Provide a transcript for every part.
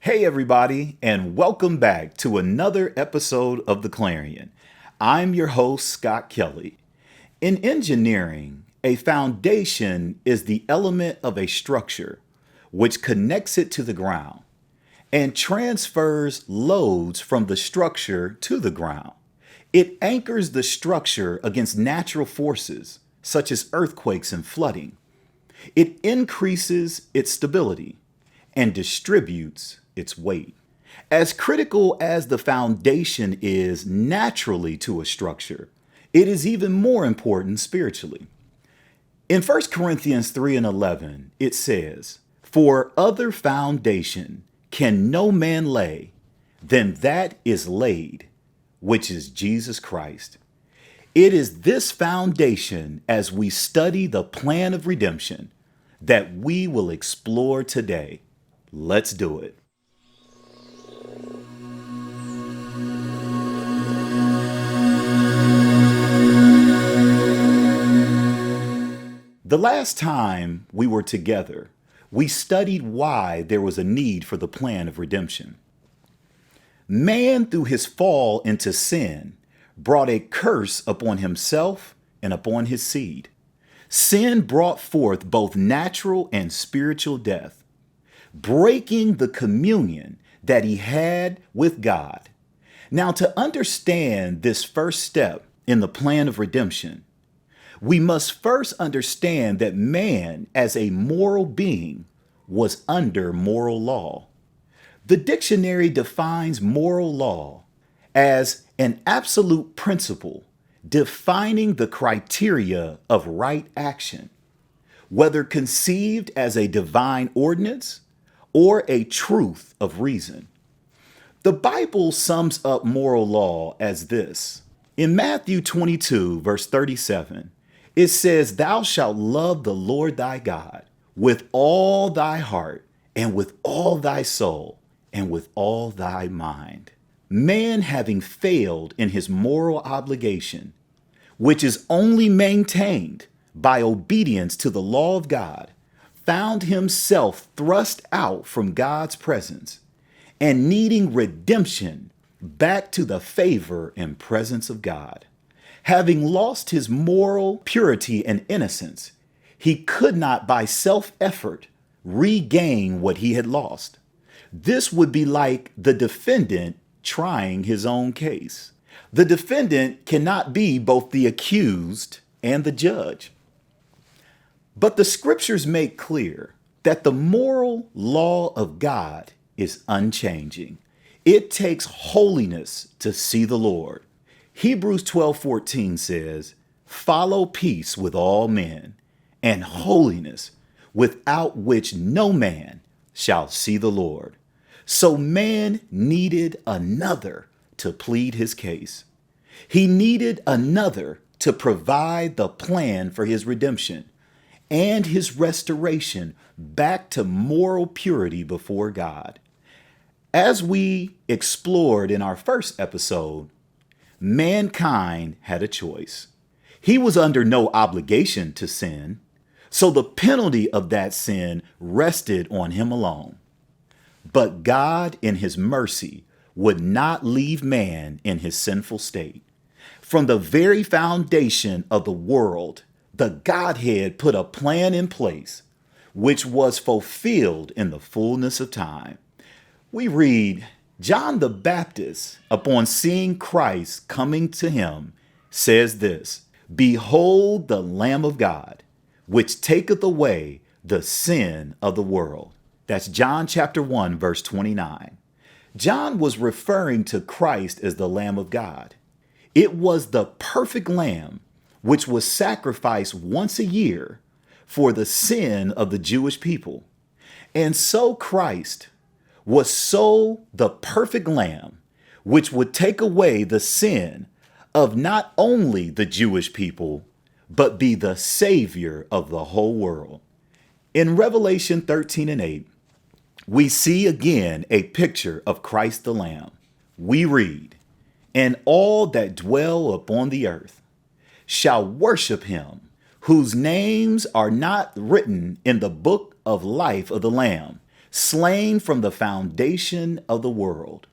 Hey, everybody, and welcome back to another episode of the Clarion. I'm your host, Scott Kelly. In engineering, a foundation is the element of a structure which connects it to the ground and transfers loads from the structure to the ground. It anchors the structure against natural forces, such as earthquakes and flooding. It increases its stability and distributes its weight. As critical as the foundation is naturally to a structure, it is even more important spiritually. In 1 Corinthians 3:11, it says, "For other foundation can no man lay than that is laid, which is Jesus Christ." It is this foundation, as we study the plan of redemption, that we will explore today. Let's do it. The last time we were together, we studied why there was a need for the plan of redemption. Man, through his fall into sin, brought a curse upon himself and upon his seed. Sin brought forth both natural and spiritual death, breaking the communion that he had with God. Now, to understand this first step in the plan of redemption, we must first understand that man, as a moral being, was under moral law. The dictionary defines moral law as an absolute principle defining the criteria of right action, whether conceived as a divine ordinance or a truth of reason. The Bible sums up moral law as this. In Matthew 22, verse 37, it says, "Thou shalt love the Lord thy God with all thy heart and with all thy soul and with all thy mind." Man, having failed in his moral obligation, which is only maintained by obedience to the law of God, found himself thrust out from God's presence and needing redemption back to the favor and presence of God. Having lost his moral purity and innocence, he could not by self-effort regain what he had lost. This would be like the defendant trying his own case. The defendant cannot be both the accused and the judge. But the scriptures make clear that the moral law of God is unchanging. It takes holiness to see the Lord. Hebrews 12:14 says, "Follow peace with all men and holiness, without which no man shall see the Lord." So man needed another to plead his case. He needed another to provide the plan for his redemption and his restoration back to moral purity before God. As we explored in our first episode, mankind had a choice. He was under no obligation to sin, so the penalty of that sin rested on him alone. But God, in his mercy, would not leave man in his sinful state. From the very foundation of the world, the Godhead put a plan in place, which was fulfilled in the fullness of time. We read, John the Baptist, upon seeing Christ coming to him, says this, "Behold the Lamb of God, which taketh away the sin of the world." That's John chapter 1, verse 29. John was referring to Christ as the Lamb of God. It was the perfect lamb which was sacrificed once a year for the sin of the Jewish people. And so Christ was the perfect lamb which would take away the sin of not only the Jewish people, but be the Savior of the whole world. In Revelation 13:8, we see again a picture of Christ the Lamb. We read, "And all that dwell upon the earth shall worship him, whose names are not written in the book of life of the Lamb, slain from the foundation of the world.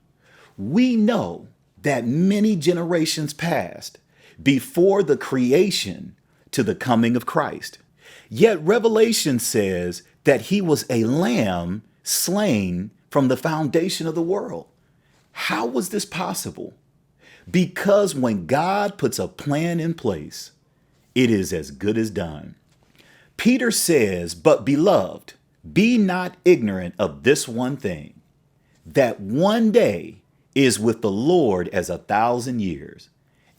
We know that many generations passed before the creation to the coming of Christ. Yet Revelation says that he was a lamb slain from the foundation of the world. How was this possible? Because when God puts a plan in place, it is as good as done. Peter says, "But beloved, be not ignorant of this one thing, that one day is with the Lord as 1,000 years,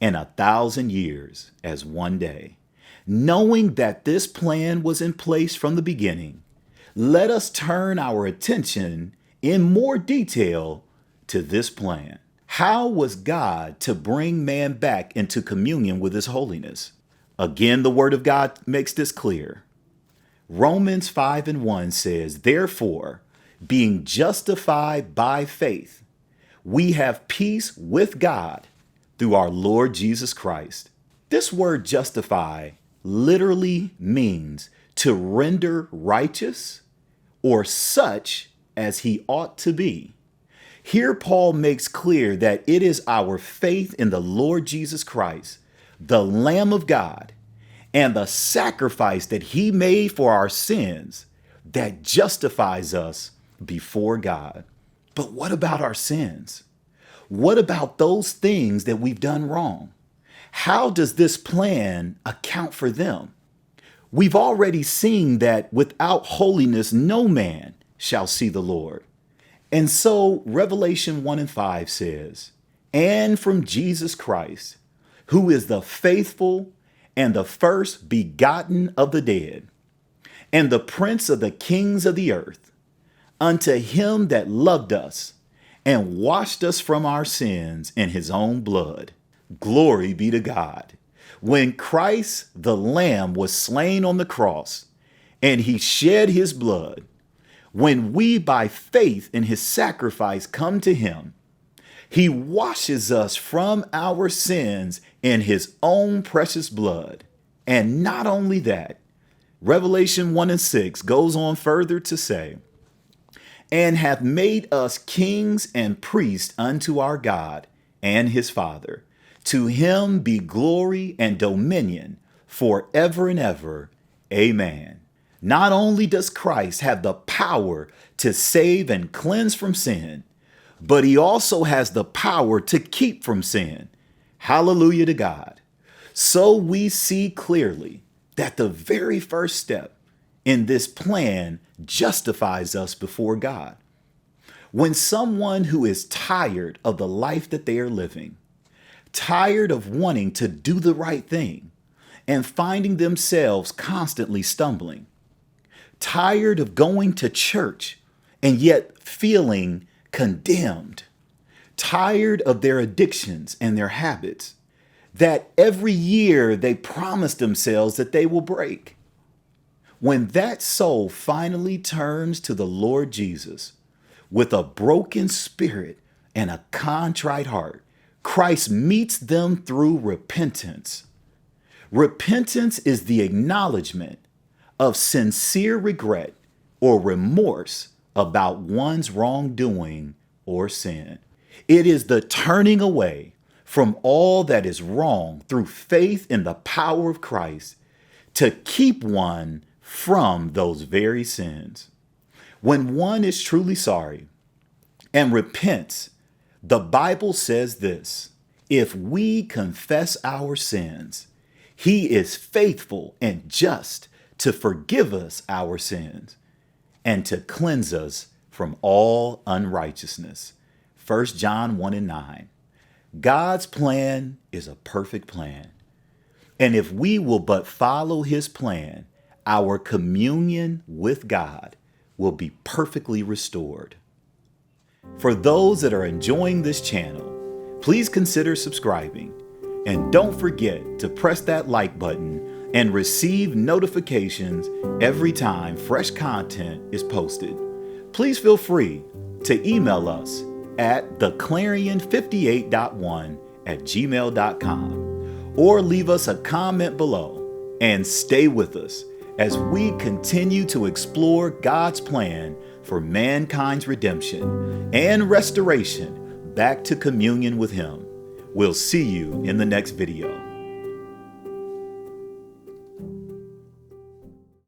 and 1,000 years as one day." Knowing that this plan was in place from the beginning, let us turn our attention in more detail to this plan. How was God to bring man back into communion with His holiness? Again, the Word of God makes this clear. Romans 5:1 says, "Therefore, being justified by faith, we have peace with God through our Lord Jesus Christ." This word justify literally means to render righteous or such as he ought to be. Here Paul makes clear that it is our faith in the Lord Jesus Christ, the Lamb of God, and the sacrifice that he made for our sins that justifies us before God. But what about our sins? What about those things that we've done wrong? How does this plan account for them? We've already seen that without holiness, no man shall see the Lord. And so Revelation 1:5 says, "And from Jesus Christ, who is the faithful and the first begotten of the dead, and the prince of the kings of the earth, unto him that loved us and washed us from our sins in his own blood." Glory be to God. When Christ, the Lamb, was slain on the cross and he shed his blood, when we by faith in his sacrifice come to him, he washes us from our sins in his own precious blood. And not only that, Revelation 1:6 goes on further to say, "And hath made us kings and priests unto our God and his Father. To him be glory and dominion forever and ever. Amen." Not only does Christ have the power to save and cleanse from sin, but he also has the power to keep from sin. Hallelujah to God. So we see clearly that the very first step in this plan justifies us before God. When someone who is tired of the life that they are living, tired of wanting to do the right thing and finding themselves constantly stumbling, tired of going to church and yet feeling condemned, tired of their addictions and their habits that every year they promise themselves that they will break. When that soul finally turns to the Lord Jesus with a broken spirit and a contrite heart, Christ meets them through repentance. Repentance is the acknowledgement of sincere regret or remorse about one's wrongdoing or sin. It is the turning away from all that is wrong through faith in the power of Christ to keep one from those very sins. When one is truly sorry and repents, the Bible says this: "If we confess our sins, he is faithful and just to forgive us our sins and to cleanse us from all unrighteousness." 1 John 1:9. God's plan is a perfect plan. And if we will but follow his plan, our communion with God will be perfectly restored. For those that are enjoying this channel, please consider subscribing. And don't forget to press that like button and receive notifications every time fresh content is posted. Please feel free to email us at theclarion58.1@gmail.com or leave us a comment below and stay with us as we continue to explore God's plan for mankind's redemption and restoration back to communion with Him. We'll see you in the next video.